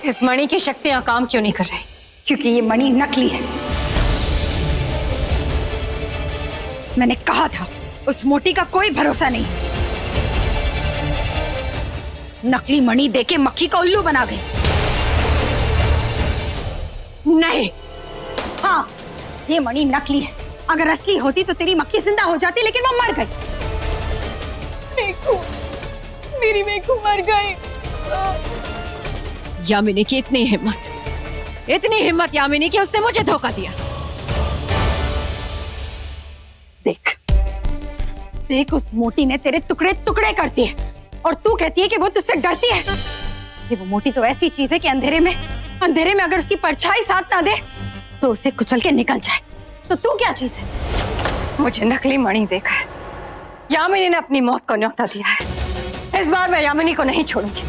इस मणि की शक्तियां काम क्यों नहीं कर रही? क्योंकि ये मणि नकली है। मैंने कहा था उस मोटी का कोई भरोसा नहीं। नकली मणि देके मक्खी का उल्लू बना गई। नहीं। हाँ, ये मणि नकली है। अगर असली होती तो तेरी मक्खी जिंदा हो जाती, लेकिन वो मर गई। मेरी मेघू मर गई। यामिनी की इतनी हिम्मत यामिनी की, उसने मुझे धोखा दिया। देख उस मोटी ने तेरे टुकड़े टुकड़े कर दिए और तू कहती है कि वो तुझसे डरती है। ये वो मोटी तो ऐसी चीज है कि अंधेरे में अगर उसकी परछाई साथ ना दे तो उसे कुचल के निकल जाए। तो तू क्या चीज है? मुझे नकली मणि देखा है। यामिनी ने अपनी मौत को न्योता दिया है। इस बार मैं यामिनी को नहीं छोड़ूंगी।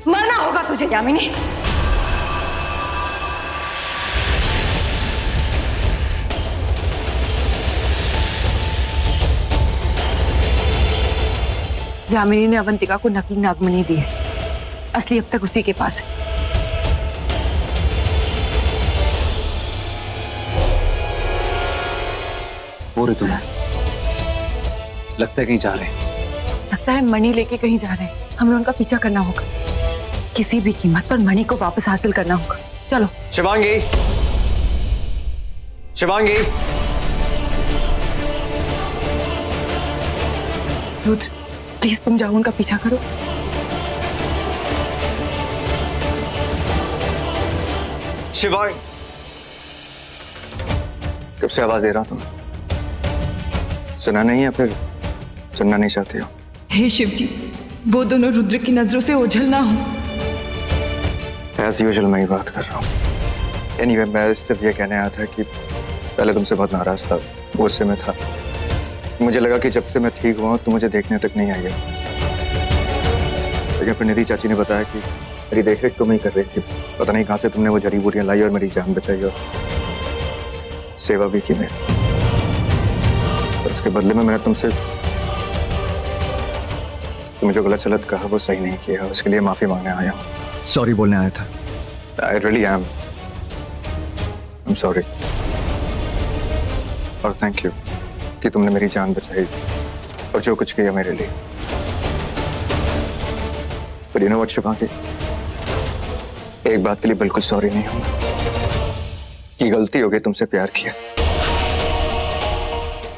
मरना होगा तुझे यामिनी। यामिनी ने अवंतिका को नकली नागमणि दी है। असली अब तक उसी के पास है। पूरे तुम लगता है कहीं जा रहे हैं। लगता है मणि लेके कहीं जा रहे हैं। हमें उनका पीछा करना होगा। किसी भी कीमत पर मणि को वापस हासिल करना होगा। चलो। शिवांगी, शिवांगी। रुद्र, प्लीज तुम जाओ, उनका पीछा करो। शिवांगी, कब से आवाज दे रहा हूं तुम सुना नहीं या फिर सुनना नहीं चाहते हो? हे शिव जी, वो दोनों रुद्र की नजरों से ओझल ना हो। एज यूजुअल मैं ही बात कर रहा हूँ। एनीवे, मैं सिर्फ ये कहने आया था कि पहले तुमसे बहुत नाराज था, गुस्से में था। मुझे लगा कि जब से मैं ठीक हुआ तो मुझे देखने तक नहीं आई है। लेकिन फिर निधि चाची ने बताया कि मेरी देखरेख तुम ही कर रही थी। पता नहीं कहाँ से तुमने वो जड़ी बूटियां लाई और मेरी जान बचाई और सेवा भी की मेरी। और उसके बदले में मैंने तुम्हें जो गलत सलत कहा वो सही नहीं किया। उसके लिए माफी मांगने आया हूँ। सॉरी बोलने आया था। I really am sorry. और थैंक यू कि तुमने मेरी जान बचाई और जो कुछ किया मेरे लिए। पर यू नो व्हाट शिवांगी, एक बात के लिए बिल्कुल सॉरी नहीं हूं कि गलती हो गई तुमसे प्यार किया।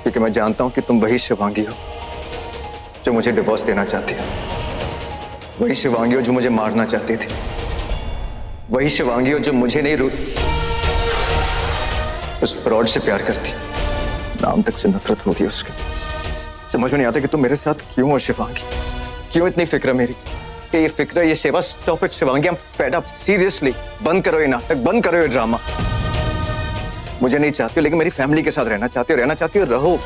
क्योंकि मैं जानता हूं कि तुम वही शिवांगी हो जो मुझे डिवोर्स देना चाहती हो। वही शिवांगी हो जो मुझे मारना चाहती थी। वही शिवांगी हो जो मुझे नहीं उस फ्रॉड से प्यार करती। नाम तक से नफरत होगी उसकी। समझ में नहीं आता कि तुम मेरे साथ क्यों हो शिवांगी। क्यों इतनी फिक्र मेरी? ये फिक्र, ये सेवा, stop it Shivangi. I am fed up, seriously. बंद करो ये नाटक, बंद करो ये ड्रामा। मुझे नहीं चाहती हो लेकिन मेरी फैमिली के साथ रहना चाहती हो, रहो,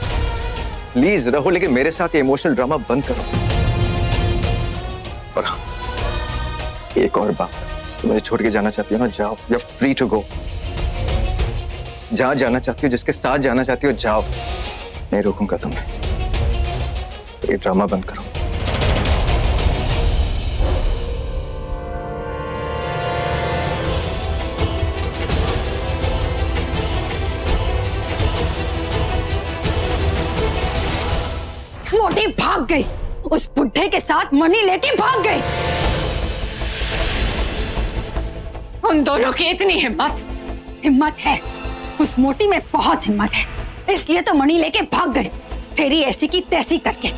प्लीज रहो, लेकिन मेरे साथ ये इमोशनल ड्रामा बंद करो। और हाँ, एक और बात, तुम मुझे छोड़ के जाना चाहती हो ना, जाओ। You are free to go. जहां जाना चाहती हो, जिसके साथ जाना चाहती हो, जाओ। नहीं रोकूंगा तुम्हें। ये ड्रामा बंद करो। मोटी भाग गई, उस बुढ़े के साथ मणि लेके भाग गई। उन दोनों की इतनी हिम्मत है। उस मोटी में बहुत हिम्मत है, इसलिए तो मणि लेके भाग गई। तेरी ऐसी की तैसी करके।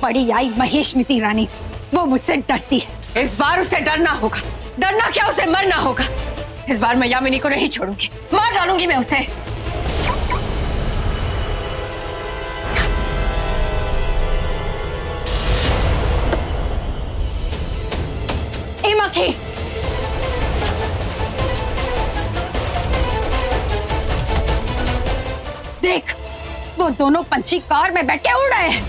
बड़ी आई महेशमिती रानी, वो मुझसे डरती है। इस बार उसे डरना होगा। डरना क्या, उसे मरना होगा। इस बार मैं यामिनी को नहीं छोड़ूंगी, मार डालूंगी मैं उसे। मक्खी, देख वो दोनों पंछी कार में बैठ के उड़ रहे हैं।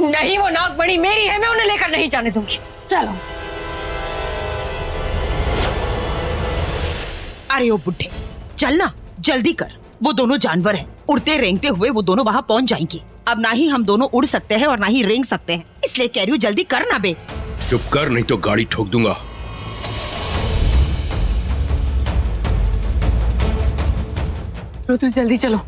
नहीं, वो नागमणि मेरी है, मैं उन्हें लेकर नहीं जाने दूंगी। चलो। अरे ओ बुड्ढे, चलना, जल्दी कर। वो दोनों जानवर हैं, उड़ते रेंगते हुए वो दोनों वहाँ पहुँच जाएंगे। अब ना ही हम दोनों उड़ सकते हैं और ना ही रेंग सकते हैं, इसलिए कह रही हूँ जल्दी कर ना बे। चुप कर, नहीं तो गाड़ी ठोक दूंगा। रुद्र जल्दी चलो।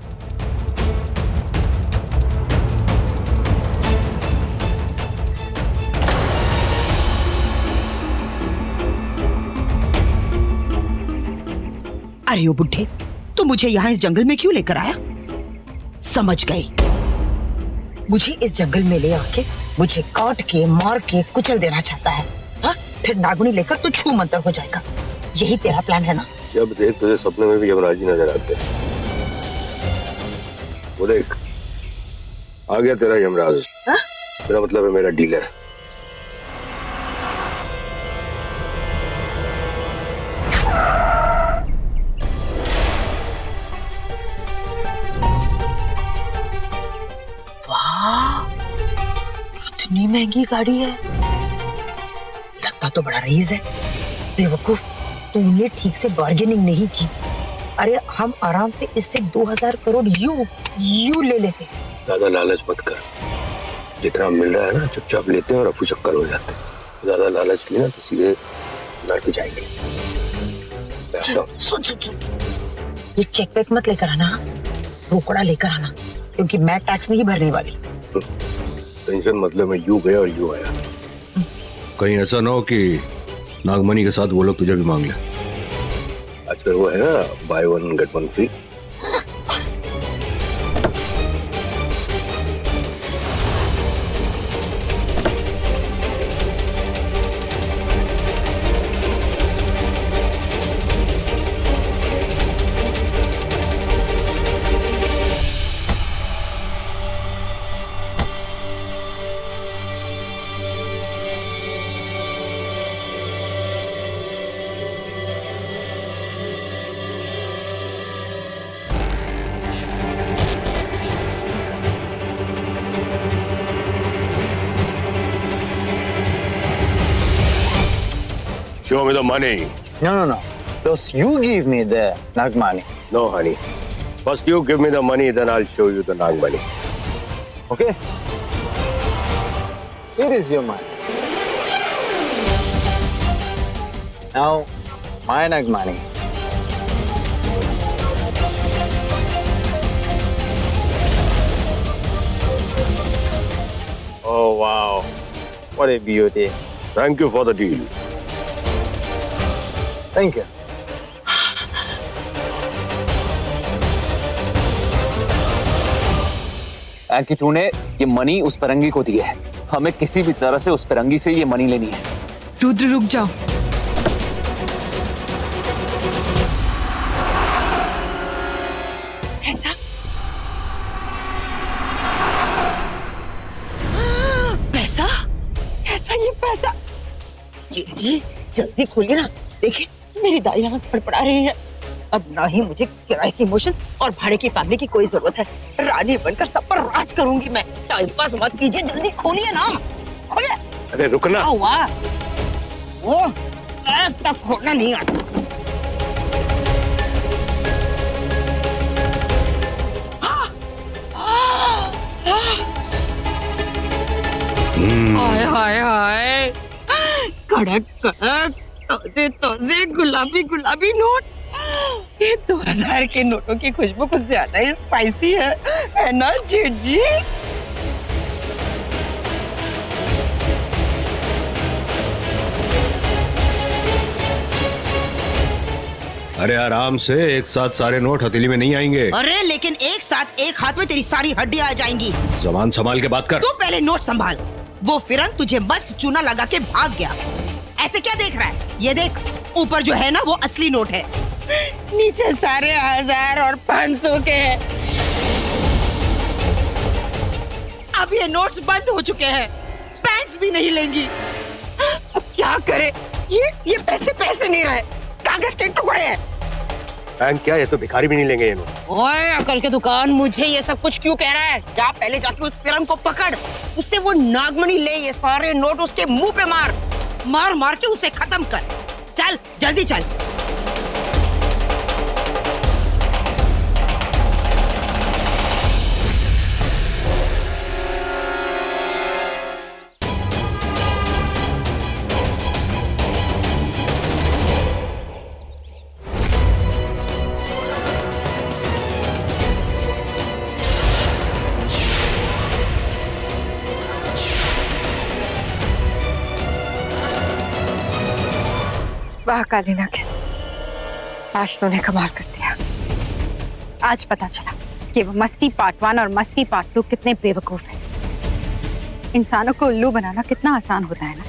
अरे ओ बुड्ढे, तू मुझे यहाँ इस जंगल में क्यों लेकर आया? समझ गई, मुझे इस जंगल में ले आके मुझे काट के मार के कुचल देना चाहता है। हा? फिर नागुनी लेकर तू छू मंतर हो जाएगा, यही तेरा प्लान है ना? जब देख तुझे सपने में भी यमराज ही नजर आते हैं। वो देख आ गया तेरा यमराज। तेरा मतलब है मेरा डीलर। वाह, कितनी महंगी गाड़ी है। लगता तो बड़ा रईस है। बेवकूफ, तूने ठीक से बार्गेनिंग नहीं की। अरे हम आराम से इससे 2000 करोड़ यू ले लेते। ज्यादा लालच मत कर। जितना मिल रहा है ना चुपचाप लेते हैं और अफू चक्कर हो जाते हैं। ज्यादा लालच की ना तो सीधे लड़ पे जाएंगे। सुन सुन सुन, ये चेक वेक मत लेकर आना, रोकड़ा लेकर आना, क्योंकि मैं टैक्स नहीं भरने वाली। टेंशन मतलब मैं यू गया और यू आया। कहीं ऐसा ना हो कि नागमणि के साथ वो लोग तुझे भी मांग ले। आजकल वो है ना by one get one free. Show me the money. No. First you give me the Nagmani. No, honey. First you give me the money, then I'll show you the Nagmani. Okay? Here is your money. Now, my Nagmani. Oh wow. What a beauty. Thank you for the deal. Thank you. कि तूने ये money उस फिरंगी को दी है। हमें किसी भी तरह से उस फिरंगी से ये मनी लेनी है। रुद्र रुक जाओ। पैसा पैसा पैसा, ये पैसा। जी जल्दी खोलिए ना, देखिए मेरी दाई आंख फड़फड़ा रही है। अब ना ही मुझे किराए की इमोशंस और भाड़े की फैमिली की कोई जरूरत है। रानी बनकर सब पर राज करूंगी मैं। टाइम पास मत कीजिए, जल्दी खोलिए ना, खोलिए। अरे रुकना। वाह, वो तक खोलना नहीं आता। हाय हाय हाय, कड़क कड़क तोजे तोजे गुलाबी गुलाबी नोट। ये 2000 के नोटों की खुशबू कुछ ज्यादा ही स्पाइसी है ना जीजी? अरे आराम से, एक साथ सारे नोट हथेली में नहीं आएंगे। अरे लेकिन एक साथ एक हाथ में तेरी सारी हड्डियां आ जाएंगी। जबान संभाल के बात कर। तू पहले नोट संभाल। वो फिरंग तुझे मस्त चूना लगा के भाग गया। ऐसे क्या देख रहा है? ये देख, ऊपर जो है ना वो असली नोट है, नीचे सारे 1000 और 500 के हैं। अब ये नोट्स बंद हो चुके हैं, बैंक्स भी नहीं लेंगी। अब क्या करे? ये पैसे नहीं रहे, कागज के टुकड़े हैं। बैंक क्या, ये तो भिखारी भी नहीं लेंगे ये नोट। ओए अकल के दुकान, मुझे ये सब कुछ क्यों कह रहा है? जा पहले जाके उस फिरंग को पकड़, उससे वो नागमणि ले, ये सारे नोट उसके मुंह पे मार मार के उसे खत्म कर। चल जल्दी चल। वाह कालीना के, आज तूने कमाल कर दिया। आज पता चला कि वो मस्ती पार्ट 1 और मस्ती पार्ट 2 कितने बेवकूफ हैं। इंसानों को उल्लू बनाना कितना आसान होता है ना।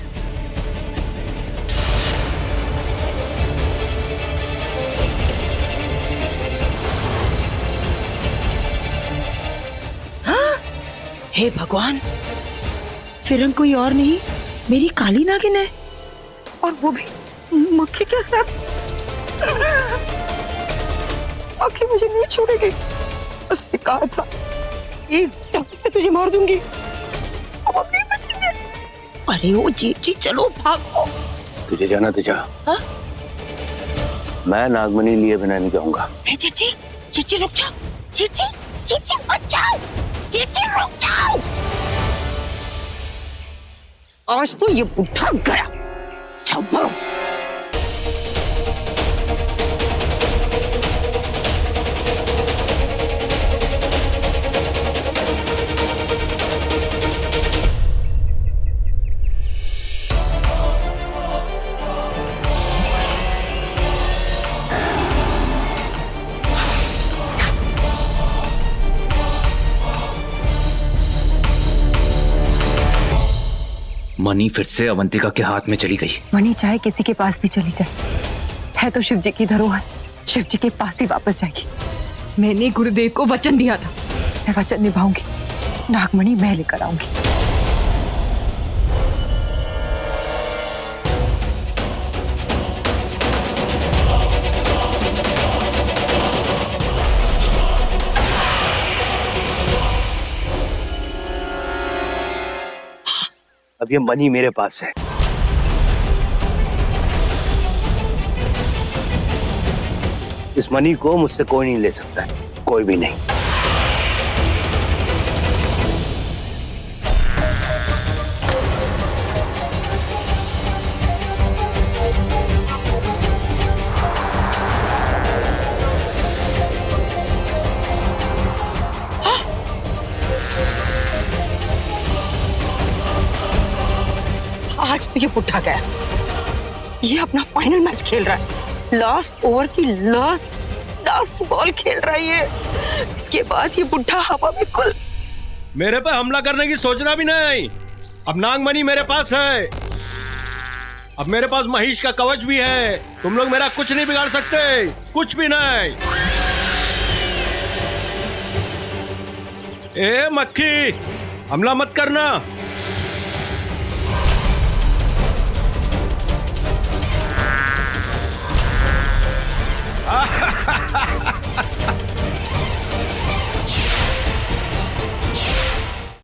हे भगवान, फिरंग कोई और नहीं मेरी काली नागिन है, और वो भी मक्खी के साथ। मक्खी मुझे नहीं छोड़ेगी, उसने कहा था एकदम से तुझे मार दूंगी। अब अपनी बची है। अरे ओ जी चलो भागो। तुझे जाना तो जा। हाँ? मैं नागमणि लिए बिना नहीं जाऊंगा। चिची रुक जाओ। चिची मत जाओ। चिची रुक जाओ। आज तो ये बुढ़ा गया। जाओ मरो। मणि फिर से अवंतिका के हाथ में चली गई। मणि चाहे किसी के पास भी चली जाए, है तो शिव जी की धरोहर, शिव जी के पास ही वापस जाएगी। मैंने गुरुदेव को वचन दिया था। मैं वचन निभाऊंगी, नागमणि मैं लेकर आऊंगी। अब ये मनी मेरे पास है। इस मनी को मुझसे कोई नहीं ले सकता, कोई भी नहीं। आज तो ये बुढ़ा गया। ये अपना फाइनल मैच खेल रहा है। लास्ट ओवर की लास्ट बॉल खेल रहा है ये। इसके बाद ये बुढ़ा हवा में कुल मेरे पे हमला करने की सोचना भी नहीं। अब नागमणि मेरे पास है। अब मेरे पास महिष का कवच भी है। तुम लोग मेरा कुछ नहीं बिगाड़ सकते, कुछ भी नहीं। ए मक्खी, हमला मत करना।